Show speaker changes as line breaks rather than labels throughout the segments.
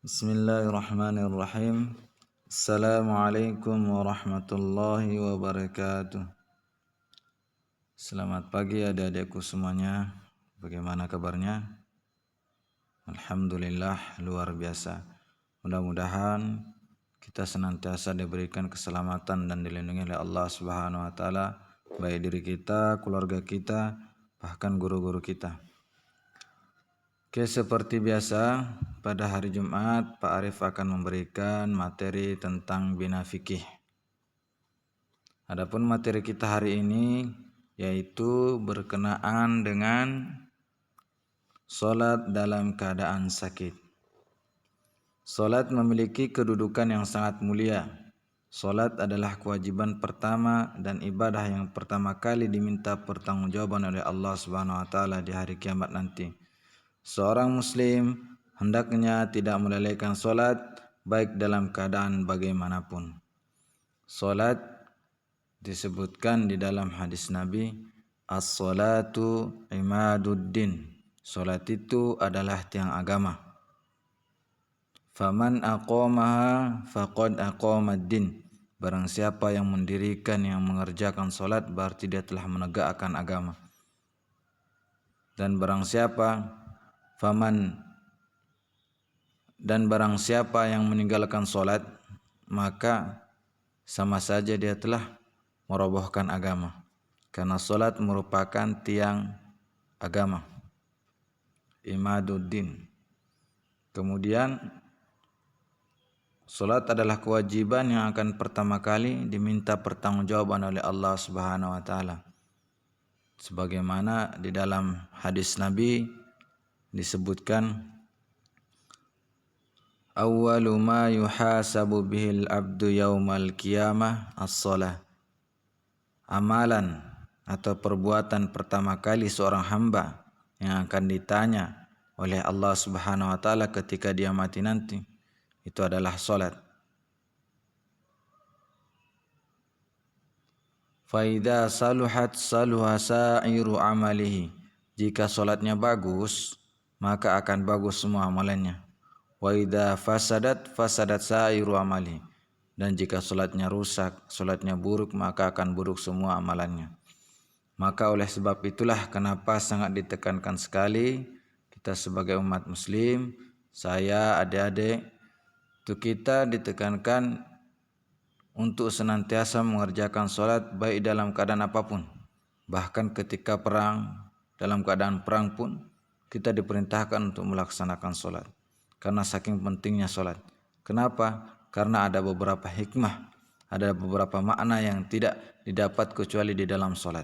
Bismillahirrahmanirrahim. Assalamualaikum warahmatullahi wabarakatuh. Selamat pagi adik-adikku semuanya. Bagaimana kabarnya? Alhamdulillah, luar biasa. Mudah-mudahan kita senantiasa diberikan keselamatan dan dilindungi oleh Allah Subhanahu wa taala, baik diri kita, keluarga kita, bahkan guru-guru kita. Oke, seperti biasa pada hari Jumat Pak Arif akan memberikan materi tentang bina fikih. Adapun materi kita hari ini yaitu berkenaan dengan salat dalam keadaan sakit. Salat memiliki kedudukan yang sangat mulia. Salat adalah kewajiban pertama dan ibadah yang pertama kali diminta pertanggungjawaban oleh Allah Subhanahu wa taala di hari kiamat nanti. Seorang muslim hendaknya tidak melalaikan solat baik dalam keadaan bagaimanapun. Solat disebutkan di dalam hadis Nabi, as-salatu imaduddin. Solat itu adalah tiang agama. Faman aqamaha faqad aqamaddin. Barang siapa yang mendirikan, yang mengerjakan solat, berarti dia telah menegakkan agama. Dan barang siapa yang meninggalkan solat, maka sama saja dia telah merobohkan agama, karena solat merupakan tiang agama, imaduddin. Kemudian solat adalah kewajiban yang akan pertama kali diminta pertanggungjawaban oleh Allah Subhanahu wa taala, sebagaimana di dalam hadis Nabi disebutkan, awwalu ma yuhasabu bihil abdu yaumal qiyamah as-salah. Amalan atau perbuatan pertama kali seorang hamba yang akan ditanya oleh Allah Subhanahu wa taala ketika dia mati nanti, itu adalah salat. Fa idza saluhat saluha sa'iru amalihi. Jika salatnya bagus, maka akan bagus semua amalannya. Wa idza fasadat sa'iru amali. Dan jika salatnya rusak, salatnya buruk, maka akan buruk semua amalannya. Maka oleh sebab itulah kenapa sangat ditekankan sekali kita sebagai umat muslim, saya, adik-adik, itu kita ditekankan untuk senantiasa mengerjakan salat baik dalam keadaan apapun. Bahkan ketika perang, dalam keadaan perang pun kita diperintahkan untuk melaksanakan salat, karena saking pentingnya salat. Kenapa? Karena ada beberapa hikmah, ada beberapa makna yang tidak didapat kecuali di dalam salat.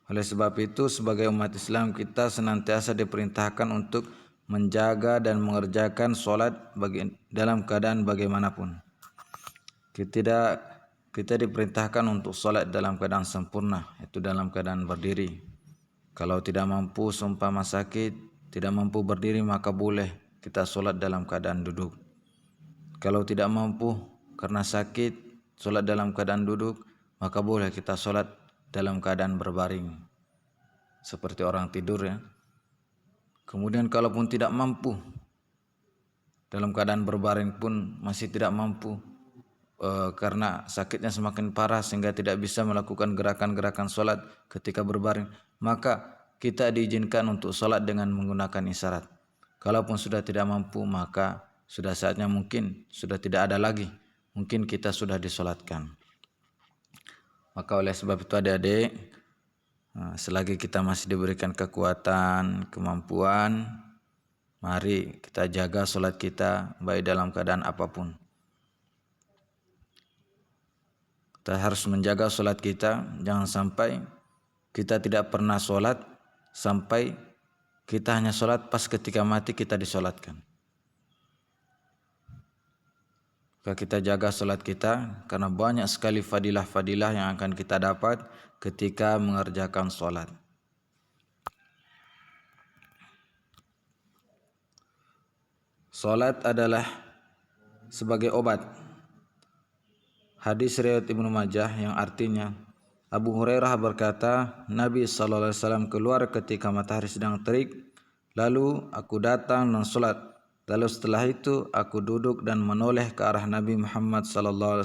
Oleh sebab itu, sebagai umat Islam kita senantiasa diperintahkan untuk menjaga dan mengerjakan salat dalam keadaan bagaimanapun. Kita diperintahkan untuk salat dalam keadaan sempurna, yaitu dalam keadaan berdiri. Kalau tidak mampu, seumpama sakit, tidak mampu berdiri, maka boleh kita salat dalam keadaan duduk. Kalau tidak mampu karena sakit, salat dalam keadaan duduk, maka boleh kita salat dalam keadaan berbaring, seperti orang tidur ya. Kemudian kalaupun tidak mampu, dalam keadaan berbaring pun masih tidak mampu, karena sakitnya semakin parah sehingga tidak bisa melakukan gerakan-gerakan salat ketika berbaring, maka kita diizinkan untuk salat dengan menggunakan isyarat. Kalaupun sudah tidak mampu, maka sudah saatnya, mungkin sudah tidak ada lagi, mungkin kita sudah disolatkan. Maka oleh sebab itu adik-adik, selagi kita masih diberikan kekuatan, kemampuan, mari kita jaga salat kita baik dalam keadaan apapun. Kita harus menjaga salat kita, jangan sampai kita tidak pernah salat sampai kita hanya salat pas ketika mati kita disolatkan. Maka kita jaga salat kita, karena banyak sekali fadilah-fadilah yang akan kita dapat ketika mengerjakan salat. Salat adalah sebagai obat. Hadis riwayat Ibnu Majah yang artinya, Abu Hurairah berkata, Nabi SAW keluar ketika matahari sedang terik, Lalu aku datang dan solat. Lalu setelah itu aku duduk dan menoleh ke arah Nabi Muhammad SAW.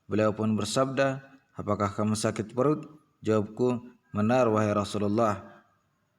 Beliau pun bersabda, apakah kamu sakit perut? Jawabku, benar wahai Rasulullah.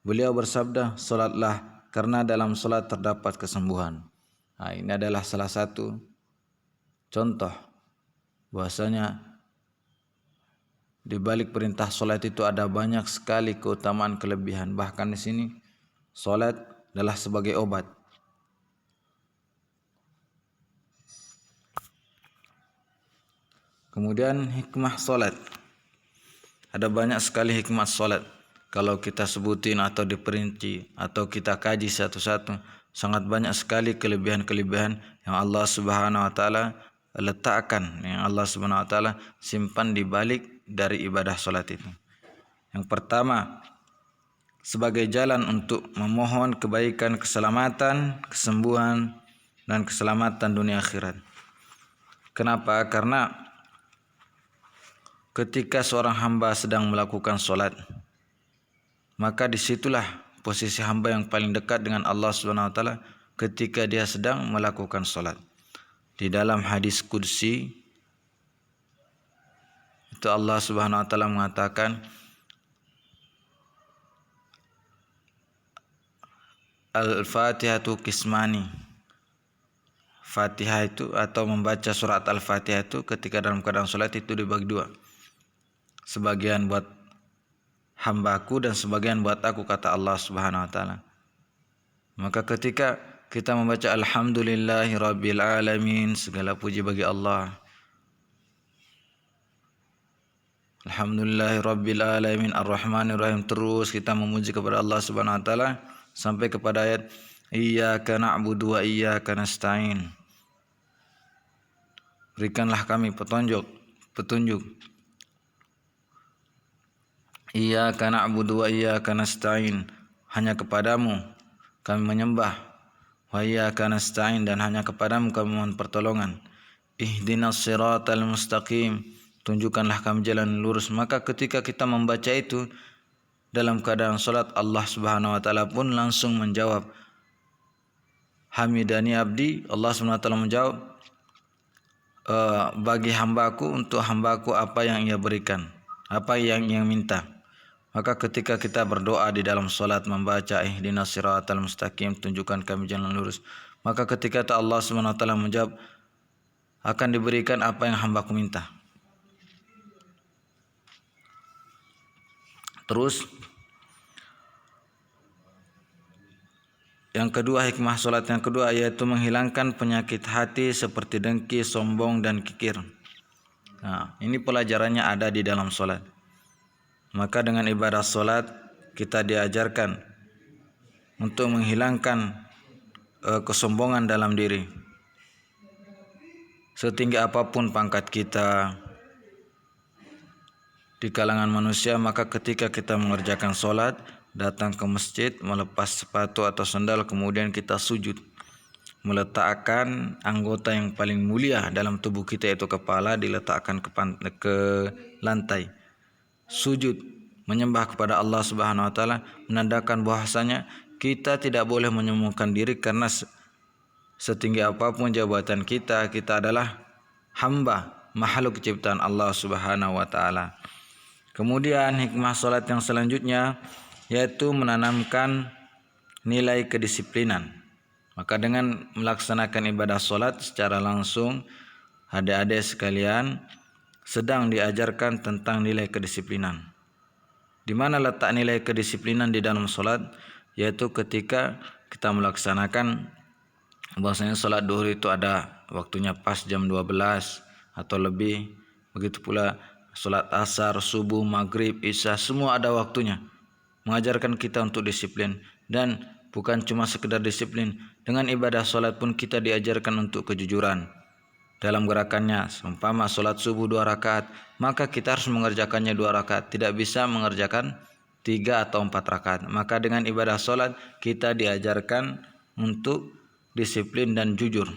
Beliau bersabda, solatlah karena dalam solat terdapat kesembuhan. Nah, ini adalah salah satu contoh bahwasanya di balik perintah solat itu ada banyak sekali keutamaan kelebihan. Bahkan di sini solat adalah sebagai obat. Kemudian hikmah solat. Ada banyak sekali hikmah solat. Kalau kita sebutin atau diperinci atau kita kaji satu-satu, sangat banyak sekali kelebihan-kelebihan yang Allah Subhanahu wa taala letakkan, yang Allah Subhanahu wa taala simpan di balik dari ibadah solat itu. Yang pertama, sebagai jalan untuk memohon kebaikan, keselamatan, kesembuhan, dan keselamatan dunia akhirat. Kenapa? Karena ketika seorang hamba sedang melakukan solat, maka disitulah posisi hamba yang paling dekat dengan Allah Subhanahu wa taala ketika dia sedang melakukan solat. Di dalam hadis qudsi itu Allah Subhanahu wa taala mengatakan, Al-Fatihatu qismani. Fatihah itu atau membaca surat Al-Fatihah itu ketika dalam keadaan solat itu dibagi dua. Sebagian buat hambaku dan sebagian buat aku, kata Allah Subhanahu wa taala. Maka ketika kita membaca alhamdulillahirabbil alamin, segala puji bagi Allah. Alhamdulillahirabbil alamin arrahmanirrahim, terus kita memuji kepada Allah Subhanahu wa taala sampai kepada ayat iyyaka na'budu wa iyyaka nasta'in. Berikanlah kami petunjuk. Iyyaka na'budu wa iyyaka nasta'in, hanya kepadamu kami menyembah. Wa iyyaka nasta'in, dan hanya kepadamu kami mohon pertolongan. Ihdinas siratal mustaqim, tunjukkanlah kami jalan lurus. Maka ketika kita membaca itu dalam keadaan salat, Allah Subhanahu wa taala pun langsung menjawab, hamidani abdi. Allah Subhanahu wa taala menjawab, bagi hambaku, untuk hambaku apa yang ia berikan, apa yang ia minta. Maka ketika kita berdoa di dalam solat membaca ihdinas siratal mustaqim, tunjukkan kami jalan lurus, maka ketika itu Allah Subhanahu wa taala menjawab, akan diberikan apa yang hambaku minta. Terus yang kedua, hikmah solat yang kedua yaitu menghilangkan penyakit hati seperti dengki, sombong, dan kikir. Nah, ini pelajarannya ada di dalam solat. Maka dengan ibadah solat kita diajarkan untuk menghilangkan kesombongan dalam diri. Setinggi apapun pangkat kita di kalangan manusia, maka ketika kita mengerjakan solat, datang ke masjid, melepas sepatu atau sandal, kemudian kita sujud, meletakkan anggota yang paling mulia dalam tubuh kita, yaitu kepala, diletakkan ke lantai. Sujud menyembah kepada Allah Subhanahu wa taala, menandakan bahwasanya kita tidak boleh menyombongkan diri, karena setinggi apapun jabatan kita, kita adalah hamba, makhluk ciptaan Allah Subhanahu wa taala. Kemudian hikmah salat yang selanjutnya yaitu menanamkan nilai kedisiplinan. Maka dengan melaksanakan ibadah salat secara langsung, adik-adik sekalian sedang diajarkan tentang nilai kedisiplinan. Di mana letak nilai kedisiplinan di dalam salat? Yaitu ketika kita melaksanakan bahwasanya salat duhur itu ada waktunya pas jam 12 atau lebih. Begitu pula salat asar, subuh, maghrib, isya, semua ada waktunya. Mengajarkan kita untuk disiplin, dan bukan cuma sekedar disiplin, dengan ibadah salat pun kita diajarkan untuk kejujuran dalam gerakannya. Seumpama salat subuh 2 rakaat, maka kita harus mengerjakannya 2 rakaat, tidak bisa mengerjakan 3 atau 4 rakaat. Maka dengan ibadah salat kita diajarkan untuk disiplin dan jujur.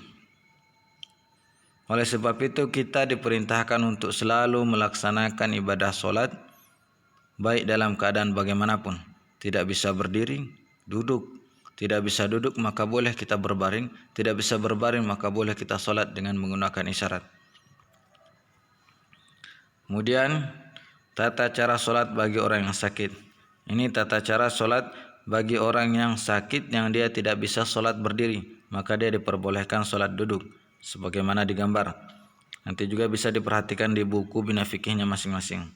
Oleh sebab itu kita diperintahkan untuk selalu melaksanakan ibadah salat baik dalam keadaan bagaimanapun. Tidak bisa berdiri, duduk, tidak bisa duduk maka boleh kita berbaring, tidak bisa berbaring maka boleh kita solat dengan menggunakan isyarat. Kemudian tata cara solat bagi orang yang sakit. Ini tata cara solat bagi orang yang sakit yang dia tidak bisa solat berdiri, maka dia diperbolehkan solat duduk sebagaimana digambar. Nanti juga bisa diperhatikan di buku bina fikihnya masing-masing.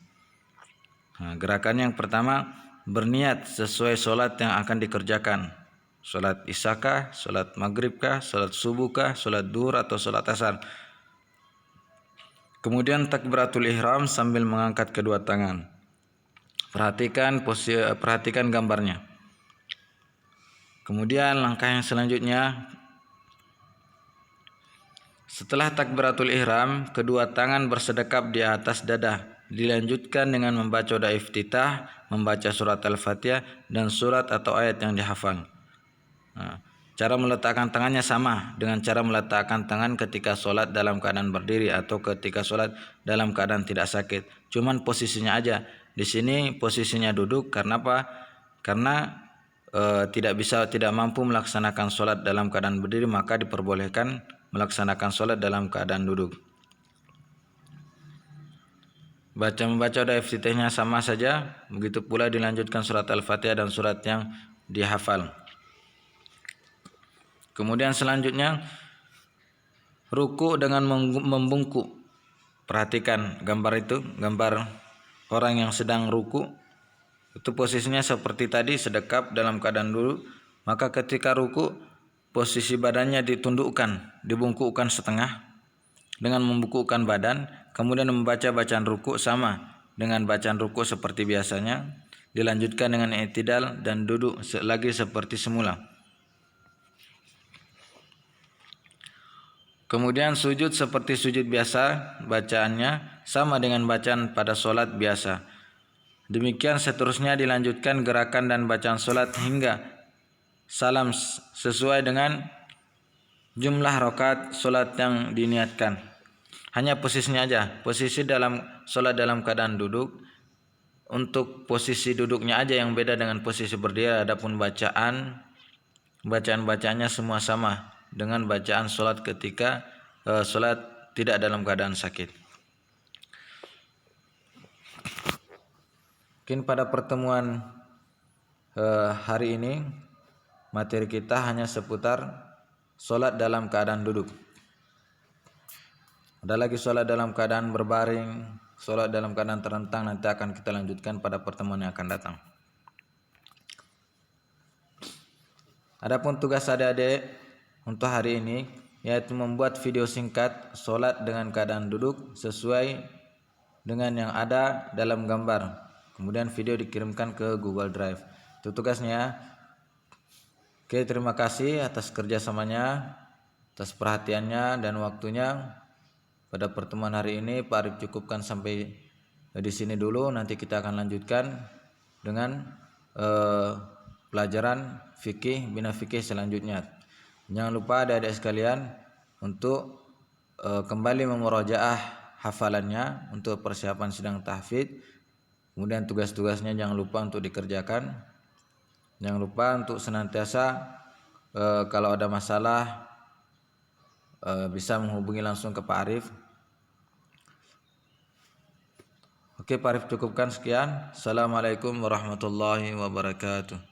Nah, gerakan yang pertama, berniat sesuai solat yang akan dikerjakan. Solat isyakah, solat maghribkah, solat subuhkah, solat duhur atau solat asar. Kemudian takbiratul ihram sambil mengangkat kedua tangan. Perhatikan gambarnya. Kemudian langkah yang selanjutnya, setelah takbiratul ihram, kedua tangan bersedekap di atas dada. Dilanjutkan dengan membaca doa iftitah, membaca surat Al-Fatihah dan surat atau ayat yang dihafal. Nah, cara meletakkan tangannya sama dengan cara meletakkan tangan ketika solat dalam keadaan berdiri atau ketika solat dalam keadaan tidak sakit. Cuman posisinya aja. Di sini posisinya duduk karena apa? Karena tidak mampu melaksanakan solat dalam keadaan berdiri, maka diperbolehkan melaksanakan solat dalam keadaan duduk. Membaca doa iftitahnya sama saja. Begitu pula dilanjutkan surat Al-Fatihah dan surat yang dihafal. Kemudian selanjutnya ruku dengan membungkuk. Perhatikan gambar itu, gambar orang yang sedang ruku. Itu posisinya seperti tadi, sedekap dalam keadaan duduk. Maka ketika ruku, posisi badannya ditundukkan, dibungkukkan setengah dengan membungkukkan badan. Kemudian membaca bacaan ruku sama dengan bacaan ruku seperti biasanya. Dilanjutkan dengan i'tidal dan duduk lagi seperti semula. Kemudian sujud seperti sujud biasa, bacaannya sama dengan bacaan pada solat biasa. Demikian seterusnya dilanjutkan gerakan dan bacaan solat hingga salam sesuai dengan jumlah rakaat solat yang diniatkan. Hanya posisinya aja, posisi dalam solat dalam keadaan duduk. Untuk posisi duduknya aja yang beda dengan posisi berdiri. Adapun bacaannya semua sama dengan bacaan solat ketika solat tidak dalam keadaan sakit. Mungkin pada pertemuan hari ini materi kita hanya seputar solat dalam keadaan duduk. Ada lagi solat dalam keadaan berbaring, solat dalam keadaan terentang, nanti akan kita lanjutkan pada pertemuan yang akan datang. Adapun tugas adik-adik untuk hari ini yaitu membuat video singkat solat dengan keadaan duduk sesuai dengan yang ada dalam gambar. Kemudian video dikirimkan ke Google Drive. Itu tugasnya. Oke, terima kasih atas kerjasamanya, atas perhatiannya dan waktunya. Pada pertemuan hari ini Pak Arif cukupkan sampai di sini dulu. Nanti kita akan lanjutkan dengan pelajaran fikih, bina fikih selanjutnya. Jangan lupa adik-adik sekalian untuk kembali memurojaah hafalannya untuk persiapan sidang tahfidz. Kemudian tugas-tugasnya jangan lupa untuk dikerjakan. Jangan lupa untuk senantiasa kalau ada masalah bisa menghubungi langsung ke Pak Arif. Oke, Pak Arif cukupkan sekian. Assalamualaikum warahmatullahi wabarakatuh.